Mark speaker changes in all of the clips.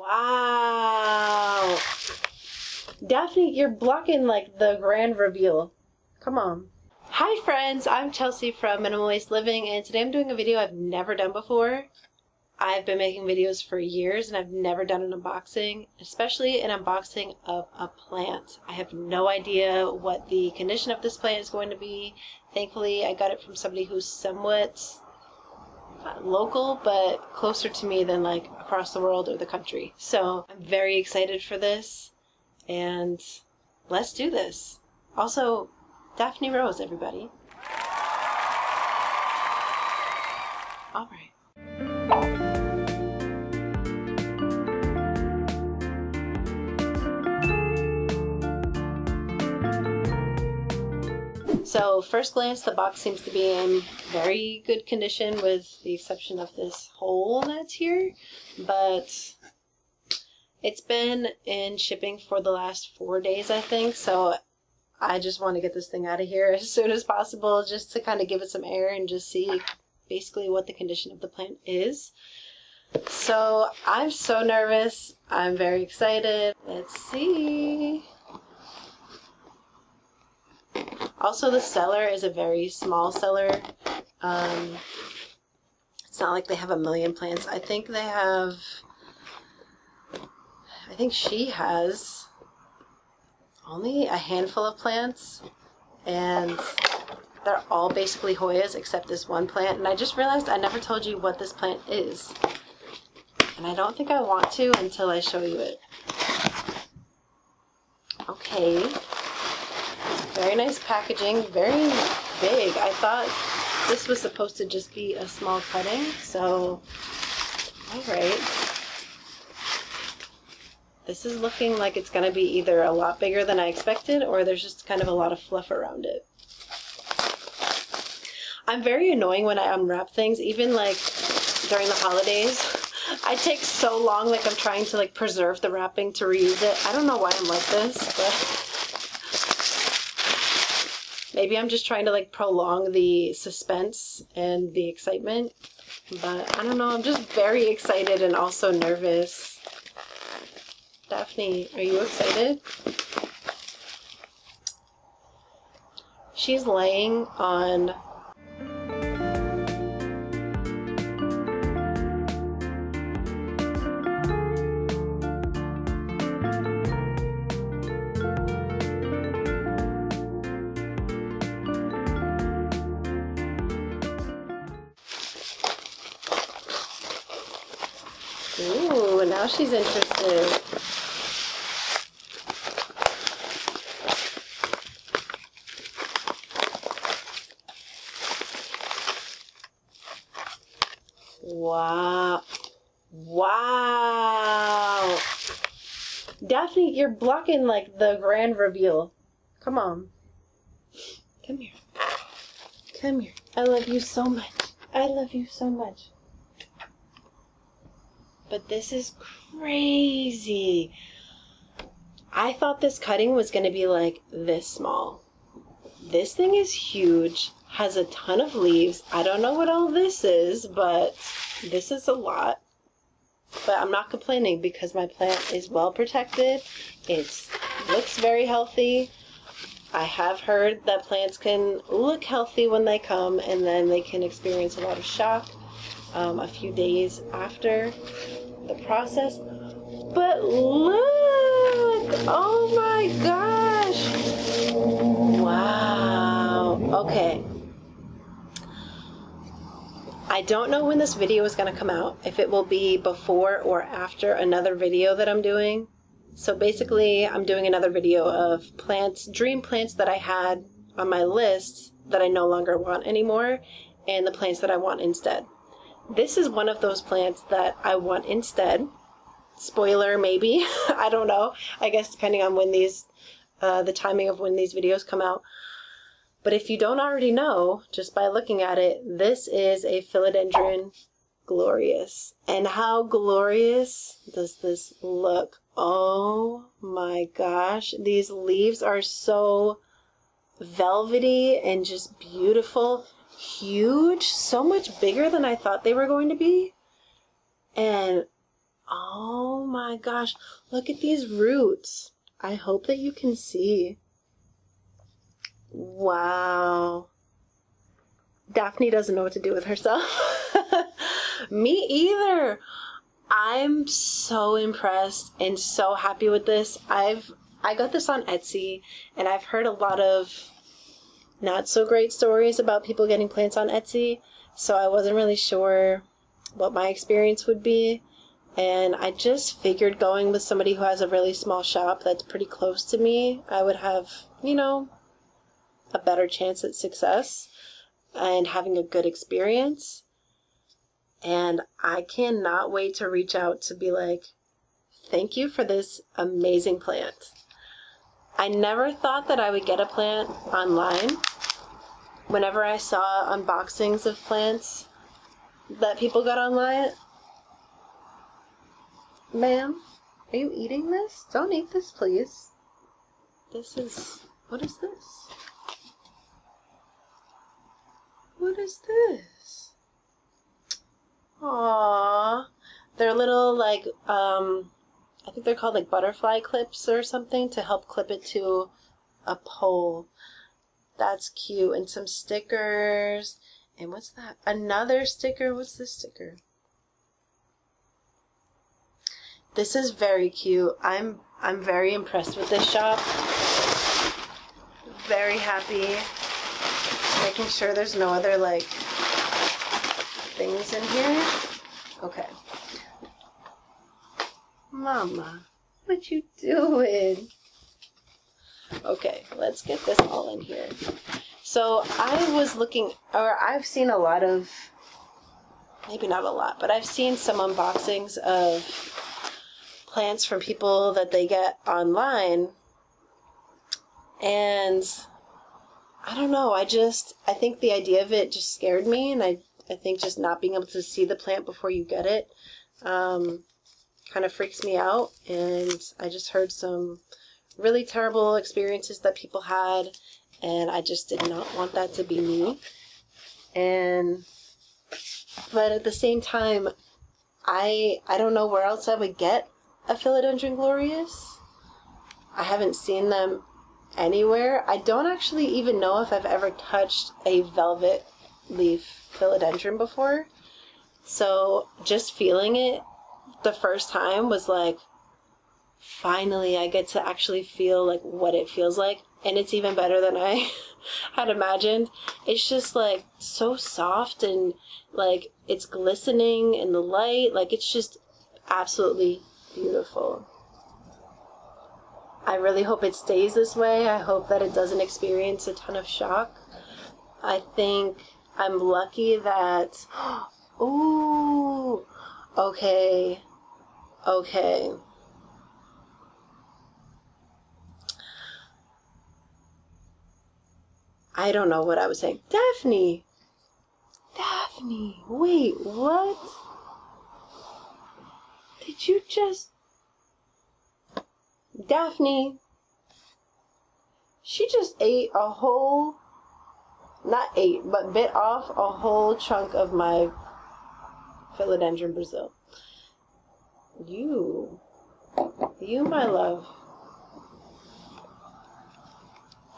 Speaker 1: Wow. Daphne, you're blocking like the grand reveal. Come on. Hi friends, I'm Chelsea from Minimal Waste Living, and today I'm doing a video I've never done before. I've been making videos for years and I've never done an unboxing, especially an unboxing of a plant. I have no idea what the condition of this plant is going to be. Thankfully, I got it from somebody who's somewhat local, but closer to me than like across the world or the country. So I'm very excited for this, and let's do this. Also, Daphne Rose, everybody. All right. So first glance, the box seems to be in very good condition with the exception of this hole that's here, but it's been in shipping for the last 4 days, I think, so I just want to get this thing out of here as soon as possible just to kind of give it some air and just see basically what the condition of the plant is. So I'm so nervous. I'm very excited. Let's see. Also, the cellar is a very small cellar. It's not like they have a million plants. I think she has only a handful of plants, and they're all basically Hoyas except this one plant. And I just realized I never told you what this plant is, and I don't think I want to until I show you it. Okay. Very nice packaging, very big. I thought this was supposed to just be a small cutting, so alright. This is looking like it's going to be either a lot bigger than I expected, or there's just kind of a lot of fluff around it. I'm very annoying when I unwrap things, even like during the holidays. I take so long, like I'm trying to like preserve the wrapping to reuse it. I don't know why I'm like this, but maybe I'm just trying to like prolong the suspense and the excitement, but I don't know, I'm just very excited and also nervous. Daphne, are you excited? She's laying on ooh, now she's interested. Wow. Wow. Daphne, you're blocking like the grand reveal. Come on. Come here. Come here. I love you so much. I love you so much. But this is crazy. I thought this cutting was going to be like this small. This thing is huge, has a ton of leaves. I don't know what all this is, but this is a lot. But I'm not complaining because my plant is well protected. It looks very healthy. I have heard that plants can look healthy when they come, and then they can experience a lot of shock a few days after the process. But look! Oh my gosh! Wow. Okay. I don't know when this video is going to come out, if it will be before or after another video that I'm doing. So basically, I'm doing another video of plants, dream plants that I had on my list that I no longer want anymore, and the plants that I want instead. This is one of those plants that I want instead. Spoiler, maybe. I don't know. I guess depending on when these, the timing of when these videos come out. But if you don't already know, just by looking at it, this is a philodendron glorious. And how glorious does this look? Oh my gosh. These leaves are so velvety and just beautiful. Huge. So much bigger than I thought they were going to be. And Oh my gosh, look at these roots. I hope that you can see. Wow. Daphne doesn't know what to do with herself. Me either. I'm so impressed and so happy with this. I got this on Etsy, and I've heard a lot of not so great stories about people getting plants on Etsy, so I wasn't really sure what my experience would be. And I just figured going with somebody who has a really small shop that's pretty close to me, I would have, you know, a better chance at success and having a good experience. And I cannot wait to reach out to be like, thank you for this amazing plant. I never thought that I would get a plant online. Whenever I saw unboxings of plants that people got online, ma'am, are you eating this? Don't eat this, please. This is, what is this? What is this? Aww. They're little, like, I think they're called, like, butterfly clips or something to help clip it to a pole. That's cute. And some stickers. And what's that? Another sticker. What's this sticker? This is very cute. I'm very impressed with this shop. Very happy. Making sure there's no other like things in here. Okay. Mama, what you doing? Okay, let's get this all in here. So I was looking, or I've seen a lot of, maybe not a lot, but I've seen some unboxings of plants from people that they get online, and I don't know, I think the idea of it just scared me, and I think just not being able to see the plant before you get it kind of freaks me out. And I just heard some really terrible experiences that people had, and I just did not want that to be me. But at the same time, I don't know where else I would get a Philodendron glorious. I haven't seen them anywhere. I don't actually even know if I've ever touched a velvet leaf Philodendron before. So just feeling it the first time was like, finally I get to actually feel like what it feels like. And it's even better than I had imagined. It's just like so soft, and like it's glistening in the light. Like it's just absolutely beautiful. I really hope it stays this way. I hope that it doesn't experience a ton of shock. I think I'm lucky that, ooh, okay. I don't know what I was saying. Daphne, wait, what? Did you just... Daphne, she just ate a whole, not ate, but bit off a whole chunk of my Philodendron Brazil. You, my love.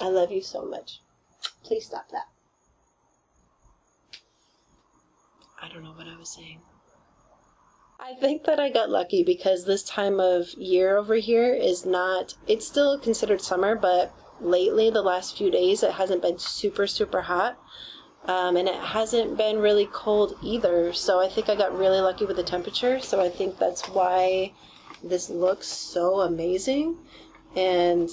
Speaker 1: I love you so much. Please stop that. I don't know what I was saying. I think that I got lucky because this time of year over here is not, it's still considered summer, but lately, the last few days, it hasn't been super, super hot. And it hasn't been really cold either. So I think I got really lucky with the temperature. So I think that's why this looks so amazing. And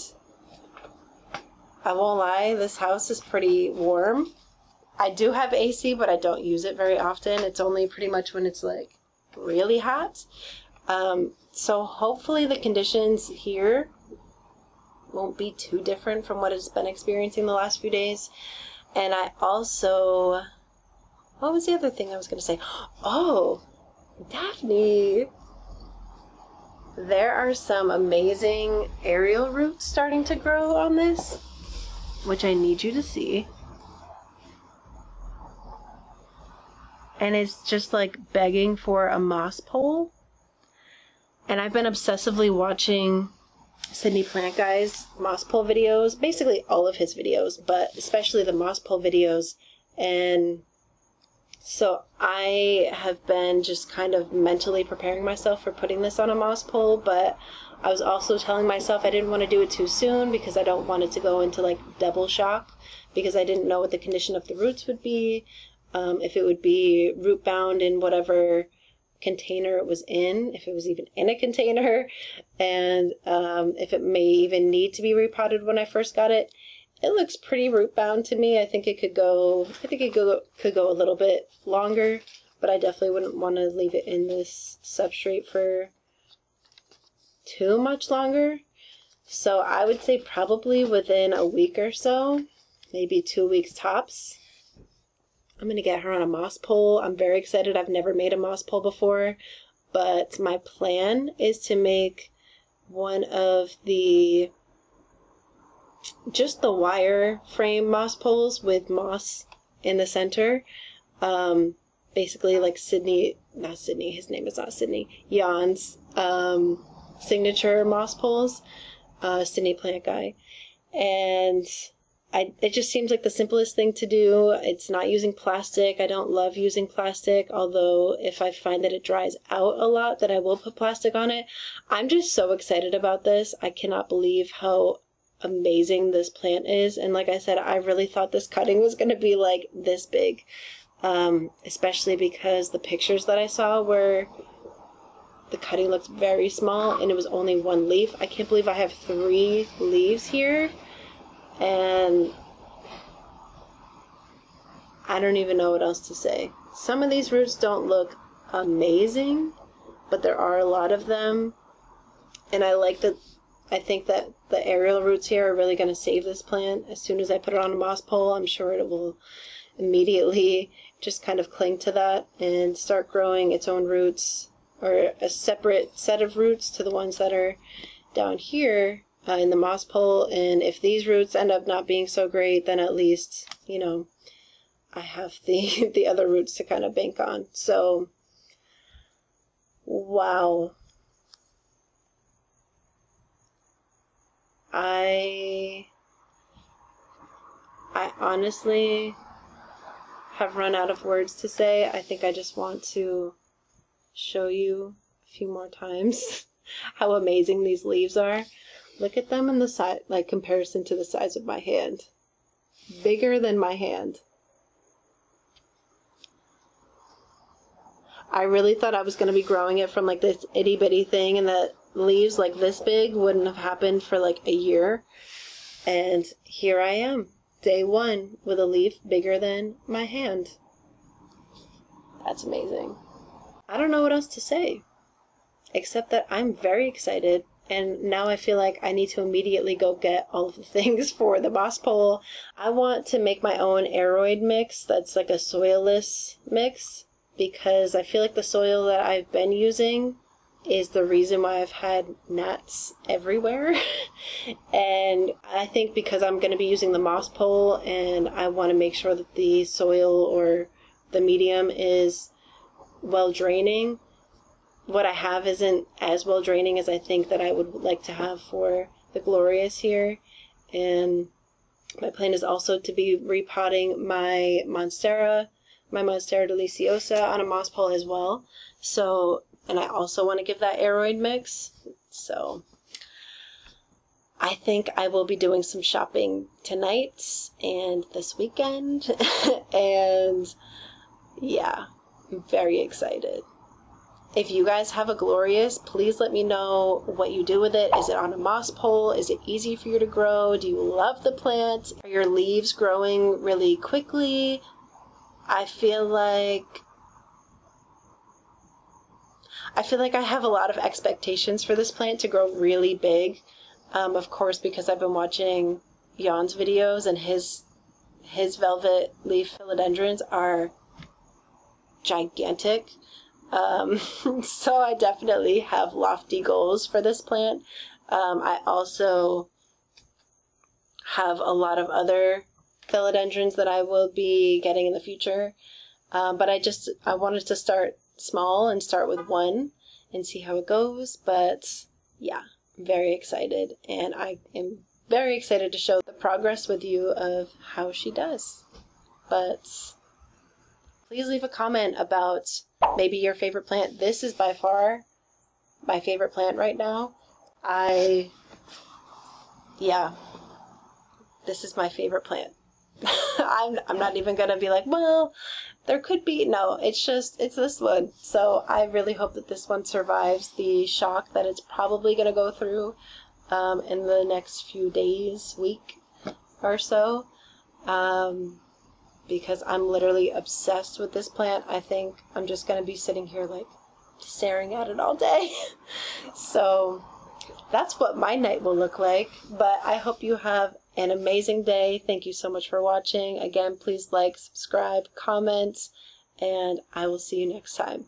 Speaker 1: I won't lie, this house is pretty warm. I do have AC, but I don't use it very often. It's only pretty much when it's like really hot. So hopefully the conditions here won't be too different from what it's been experiencing the last few days. And I also, what was the other thing I was going to say? Oh, Daphne, there are some amazing aerial roots starting to grow on this, which I need you to see. And it's just like begging for a moss pole. And I've been obsessively watching Sydney Plant Guy's moss pole videos, basically all of his videos, but especially the moss pole videos. And so I have been just kind of mentally preparing myself for putting this on a moss pole, but I was also telling myself I didn't want to do it too soon because I don't want it to go into like double shock, because I didn't know what the condition of the roots would be, if it would be root bound in whatever container it was in, if it was even in a container, and if it may even need to be repotted when I first got it. It looks pretty root bound to me. I think it could go a little bit longer, but I definitely wouldn't want to leave it in this substrate for too much longer. So I would say probably within a week or so, maybe 2 weeks tops, I'm going to get her on a moss pole. I'm very excited. I've never made a moss pole before, but my plan is to make one of the just the wire frame moss poles with moss in the center. Basically like his name is not Sydney, Jan's signature moss poles, Sydney Plant Guy. And it just seems like the simplest thing to do. It's not using plastic. I don't love using plastic, although if I find that it dries out a lot, then I will put plastic on it. I'm just so excited about this. I cannot believe how amazing this plant is. And like I said, I really thought this cutting was going to be like this big, especially because the pictures that I saw where the cutting looked very small and it was only one leaf. I can't believe I have 3 leaves here, and I don't even know what else to say. Some of these roots don't look amazing, but there are a lot of them, and I think that the aerial roots here are really going to save this plant. As soon as I put it on a moss pole, I'm sure it will immediately just kind of cling to that and start growing its own roots, or a separate set of roots to the ones that are down here in the moss pole. And if these roots end up not being so great, then at least, you know, I have the other roots to kind of bank on. So, wow. I honestly have run out of words to say. I think I just want to show you a few more times how amazing these leaves are. Look at them in the size, like comparison to the size of my hand. Bigger than my hand. I really thought I was going to be growing it from like this itty bitty thing, and that leaves like this big wouldn't have happened for like a year. And here I am, day 1, with a leaf bigger than my hand. That's amazing. I don't know what else to say, except that I'm very excited. And now I feel like I need to immediately go get all of the things for the moss pole. I want to make my own aeroid mix that's like a soilless mix, because I feel like the soil that I've been using is the reason why I've had gnats everywhere. And I think because I'm going to be using the moss pole and I want to make sure that the soil or the medium is well draining, what I have isn't as well draining as I think that I would like to have for the Glorious here. And my plan is also to be repotting my Monstera deliciosa on a moss pole as well. So, and I also want to give that aeroid mix. So I think I will be doing some shopping tonight and this weekend. And yeah, I'm very excited. If you guys have a Glorious, please let me know what you do with it. Is it on a moss pole? Is it easy for you to grow? Do you love the plant? Are your leaves growing really quickly? I feel like I have a lot of expectations for this plant to grow really big. Of course, because I've been watching Jan's videos, and his velvet leaf philodendrons are gigantic. So I definitely have lofty goals for this plant. I also have a lot of other philodendrons that I will be getting in the future. But I wanted to start small and start with one and see how it goes. But yeah, I'm very excited, and I am very excited to show the progress with you of how she does. But please leave a comment about maybe your favorite plant. This is by far my favorite plant right now. Yeah, this is my favorite plant. I'm not even gonna be like, well, there could be. No, it's this one. So I really hope that this one survives the shock that it's probably gonna go through in the next few days, week or so, because I'm literally obsessed with this plant. I think I'm just gonna be sitting here like staring at it all day. So that's what my night will look like. But I hope you have an amazing day. Thank you so much for watching. Again, please like, subscribe, comment, and I will see you next time.